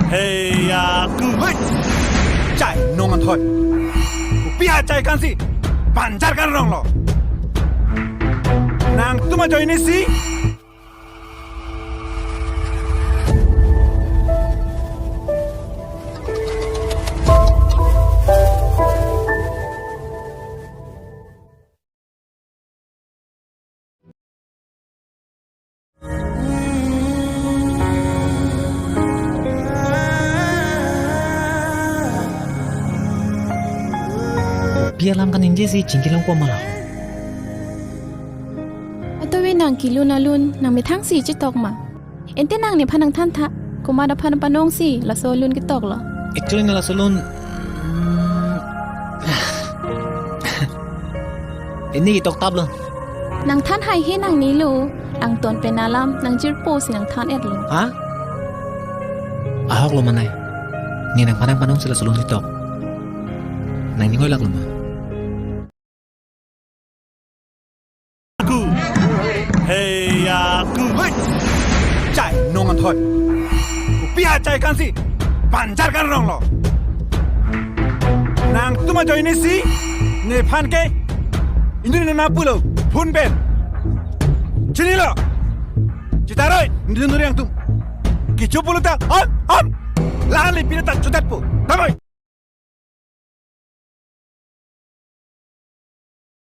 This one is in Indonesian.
Hei aku. Cai nongan thoi. Pia cai kan si. Panjar kan rong lo. Nang tuma join si. Biarlah kan inje si cingkilang ko malah. Atau we nang kilu nalun nang mitang si citok ma. Ente nang ni panang tanta kumada panang panong si la solun kitok lo. Actually nala salon. Ini kitok tab lo. Nang tan hai he nang ni lu ang ton penalam nang jirpo si nang tan et lu. Ha? Ahok lo manay. Ni nang panong sila salon kitok. Nang ningoy lak lo ma. Aku. Hei aku. Cai nongan thoi. Pia cai kan si. Panjar kan rong lo. Nang tuma join si. Ne phan ke. Indri na pulo. Phun ben. Chini lo. Citaroi. Indri yang tum. Kicu pulo ta. Am. Lali pinata cutat po. Tamai.